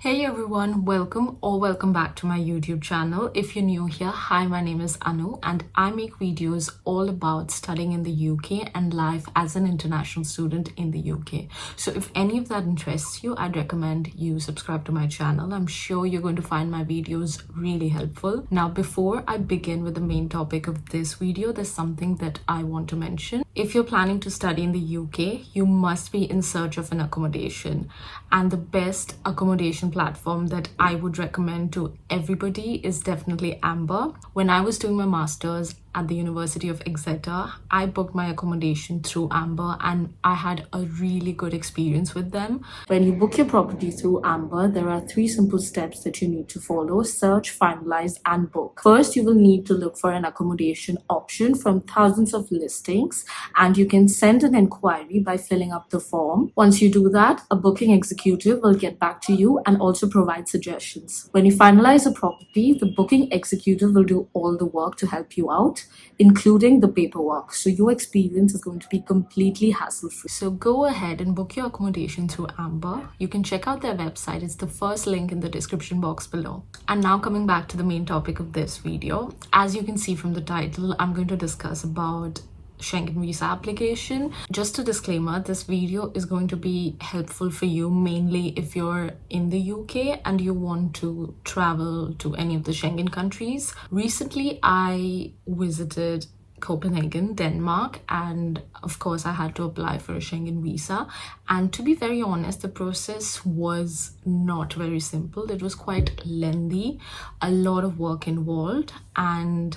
Hey everyone, welcome back to my YouTube channel. If you're new here, hi, my name is Anu and I make videos all about studying in the UK and life as an international student in the UK. So if any of that interests you, I'd recommend you subscribe to my channel. I'm sure you're going to find my videos really helpful. Now, before I begin with the main topic of this video, there's something that I want to mention. If you're planning to study in the UK, you must be in search of an accommodation. And the best accommodation platform that I would recommend to everybody is definitely Amber. When I was doing my master's at the University of Exeter, I booked my accommodation through Amber and I had a really good experience with them. When you book your property through Amber, there are 3 simple steps that you need to follow: search, finalize, and book. First, you will need to look for an accommodation option from thousands of listings, and you can send an inquiry by filling up the form. Once you do that, a booking executive will get back to you and also provide suggestions. When you finalize a property, the booking executive will do all the work to help you out, including the paperwork. So your experience is going to be completely hassle-free. So go ahead and book your accommodation through Amber. You can check out their website. It's the first link in the description box below. And now coming back to the main topic of this video, as you can see from the title, I'm going to discuss about Schengen Visa application. Just a disclaimer, this video is going to be helpful for you mainly if you're in the UK and you want to travel to any of the Schengen countries. Recently, I visited Copenhagen, Denmark, and of course I had to apply for a Schengen visa. And to be very honest, the process was not very simple. It was quite lengthy, a lot of work involved, and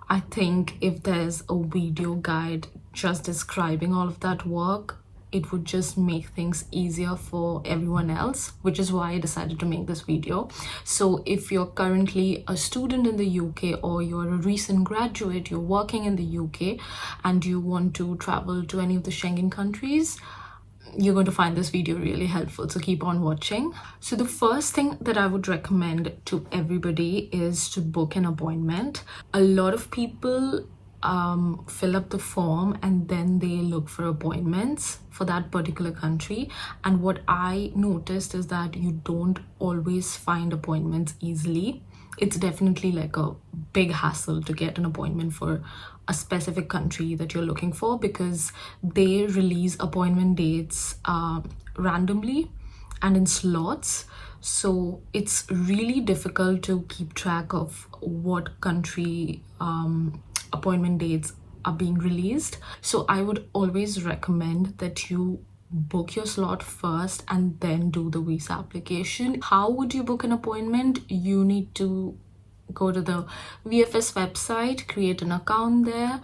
I think if there's a video guide just describing all of that work, it would just make things easier for everyone else, which is why I decided to make this video. So if you're currently a student in the UK or you're a recent graduate, you're working in the UK and you want to travel to any of the Schengen countries, you're going to find this video really helpful, so keep on watching. So the first thing that I would recommend to everybody is to book an appointment. A lot of people fill up the form and then they look for appointments for that particular country, and what I noticed is that you don't always find appointments easily. It's definitely like a big hassle to get an appointment for a specific country that you're looking for, because they release appointment dates randomly and in slots. So it's really difficult to keep track of what country appointment dates are being released. So I would always recommend that you book your slot first and then do the visa application. How would you book an appointment? You need to go to the VFS website, create an account there,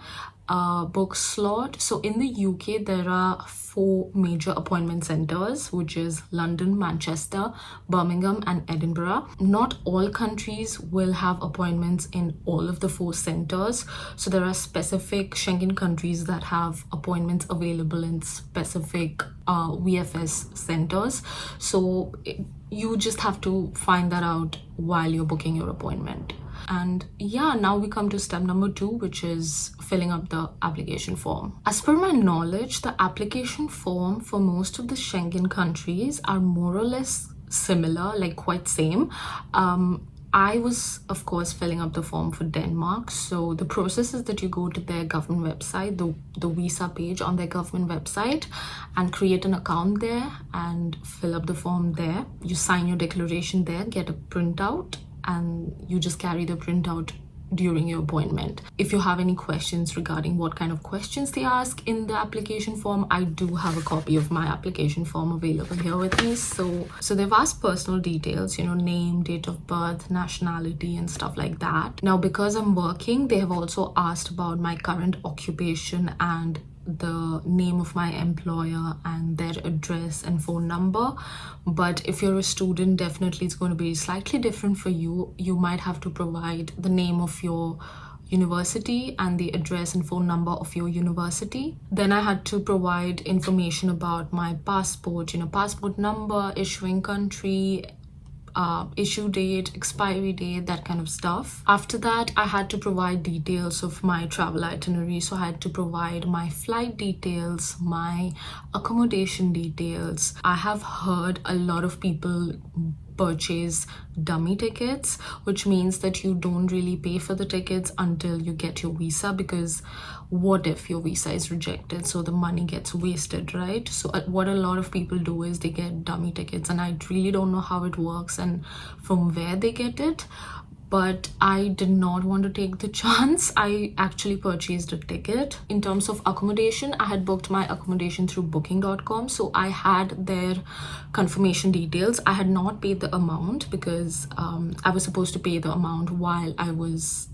book slot. So in the UK, there are 4 major appointment centers, which is London, Manchester, Birmingham, and Edinburgh. Not all countries will have appointments in all of the 4 centers. So there are specific Schengen countries that have appointments available in specific VFS centers. So you just have to find that out while you're booking your appointment. And yeah, now we come to step number 2, which is filling up the application form. As per my knowledge, the application form for most of the Schengen countries are more or less similar, like quite same. I was, of course, filling up the form for Denmark. So the process is that you go to their government website, the visa page on their government website, and create an account there and fill up the form there. You sign your declaration there, get a printout, and you just carry the printout during your appointment. If you have any questions regarding what kind of questions they ask in the application form, I do have a copy of my application form available here with me. So they've asked personal details, name, date of birth, nationality, and stuff like that. Now, because I'm working, they have also asked about my current occupation and the name of my employer and their address and phone number. But if you're a student, definitely it's going to be slightly different for you. You might have to provide the name of your university and the address and phone number of your university. Then I had to provide information about my passport, passport number, issuing country, issue date, expiry date, that kind of stuff. After that, I had to provide details of my travel itinerary. So I had to provide my flight details, my accommodation details. I have heard a lot of people purchase dummy tickets, which means that you don't really pay for the tickets until you get your visa, because what if your visa is rejected? So the money gets wasted, right? So what a lot of people do is they get dummy tickets, and I really don't know how it works and from where they get it. But I did not want to take the chance. I actually purchased a ticket. In terms of accommodation, I had booked my accommodation through booking.com, so I had their confirmation details. I had not paid the amount because I was supposed to pay the amount while I was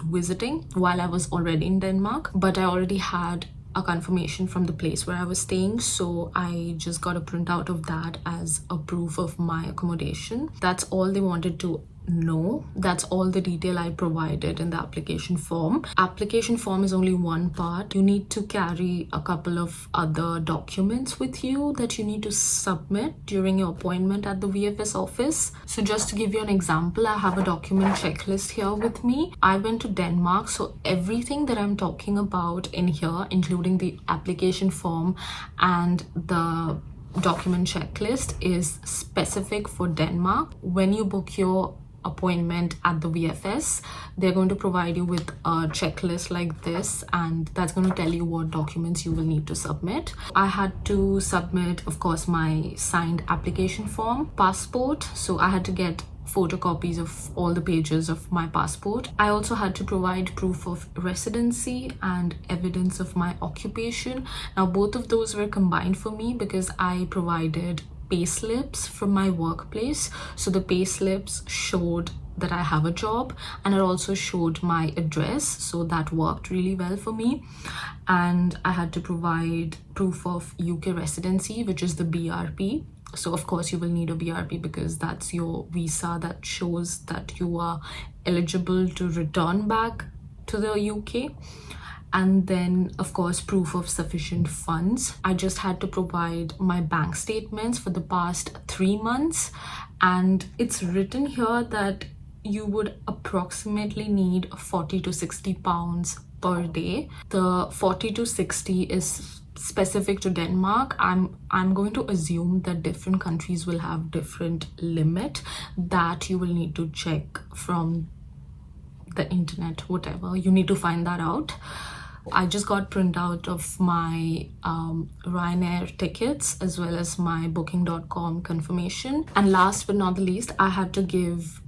visiting, while I was already in Denmark, but I already had a confirmation from the place where I was staying, so I just got a printout of that as a proof of my accommodation. That's all they wanted to know. That's all the detail I provided in the application form. Application form is only one part. You need to carry a couple of other documents with you that you need to submit during your appointment at the VFS office. So just to give you an example, I have a document checklist here with me. I went to Denmark, so everything that I'm talking about in here, including the application form and the document checklist, is specific for Denmark. When you book your appointment at the VFS, they're going to provide you with a checklist like this, and that's going to tell you what documents you will need to submit. I had to submit, of course, my signed application form, passport, so I had to get photocopies of all the pages of my passport. I also had to provide proof of residency and evidence of my occupation. Now both of those were combined for me because I provided pay slips from my workplace. So the pay slips showed that I have a job, and it also showed my address, so that worked really well for me. And I had to provide proof of UK residency, which is the BRP. So of course you will need a BRP because that's your visa that shows that you are eligible to return back to the UK. And then of course proof of sufficient funds. I just had to provide my bank statements for the past 3 months, and it's written here that you would approximately need 40 to 60 pounds per day. The 40 to 60 is specific to Denmark. I'm going to assume that different countries will have different limit that you will need to check from the internet, whatever. You need to find that out. I just got printout of my Ryanair tickets as well as my booking.com confirmation. And last but not the least, I had to give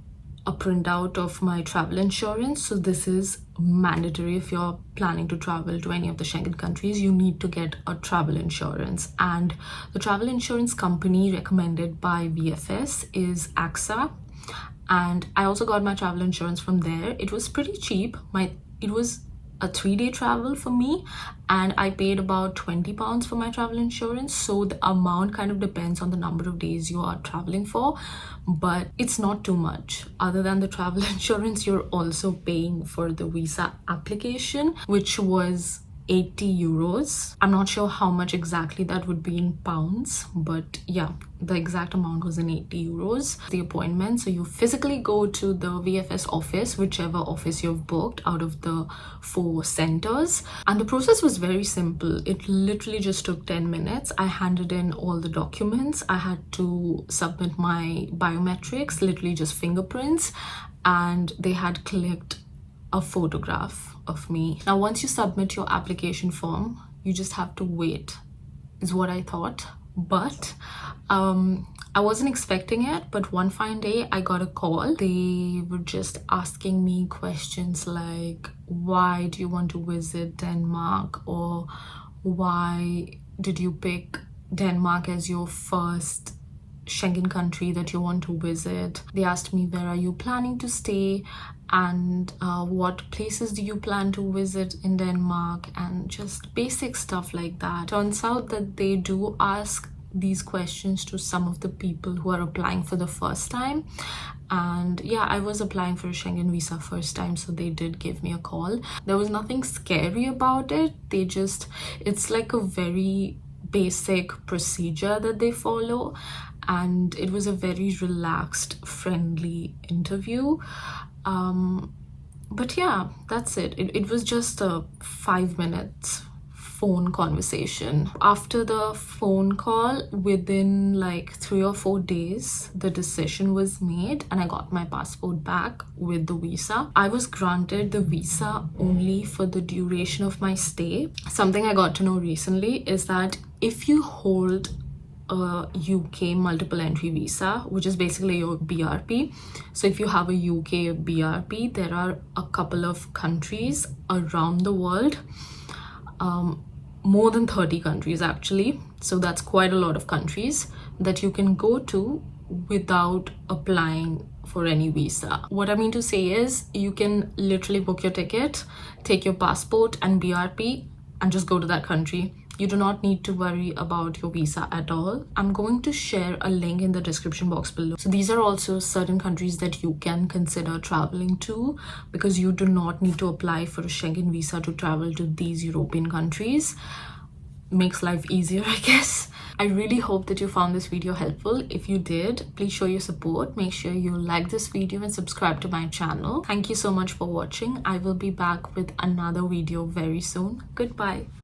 a printout of my travel insurance. So this is mandatory. If you're planning to travel to any of the Schengen countries, you need to get a travel insurance, and the travel insurance company recommended by VFS is AXA, and I also got my travel insurance from there. It was pretty cheap. It was a 3-day travel for me, and I paid about 20 pounds for my travel insurance. So the amount kind of depends on the number of days you are traveling for, but it's not too much. Other than the travel insurance, you're also paying for the visa application, which was 80 euros. I'm not sure how much exactly that would be in pounds, but yeah, the exact amount was in 80 euros. The appointment, so you physically go to the VFS office, whichever office you've booked out of the 4 centers, and the process was very simple. It literally just took 10 minutes. I handed in all the documents. I had to submit my biometrics, literally just fingerprints, and they had clicked a photograph of me. Now once you submit your application form, you just have to wait, is what I thought. But I wasn't expecting it, but one fine day I got a call. They were just asking me questions like, why do you want to visit Denmark, or why did you pick Denmark as your first Schengen country that you want to visit. They asked me, where are you planning to stay, and what places do you plan to visit in Denmark, and just basic stuff like that. Turns out that they do ask these questions to some of the people who are applying for the first time. And yeah, I was applying for a Schengen visa first time, so they did give me a call. There was nothing scary about it. It's like a very basic procedure that they follow, and it was a very relaxed, friendly interview. But yeah, that's it. It was just a 5 phone conversation. After the phone call, within like 3 or 4 days, the decision was made and I got my passport back with the visa. I was granted the visa only for the duration of my stay. Something I got to know recently is that if you hold a UK multiple entry visa, which is basically your BRP, so if you have a UK BRP, there are a couple of countries around the world, more than 30 countries actually, so that's quite a lot of countries that you can go to without applying for any visa. What I mean to say is you can literally book your ticket, take your passport and BRP and just go to that country. You do not need to worry about your visa at all. I'm going to share a link in the description box below. So these are also certain countries that you can consider traveling to, because you do not need to apply for a Schengen visa to travel to these European countries. Makes life easier, I guess. I really hope that you found this video helpful. If you did, please show your support. Make sure you like this video and subscribe to my channel. Thank you so much for watching. I will be back with another video very soon. Goodbye.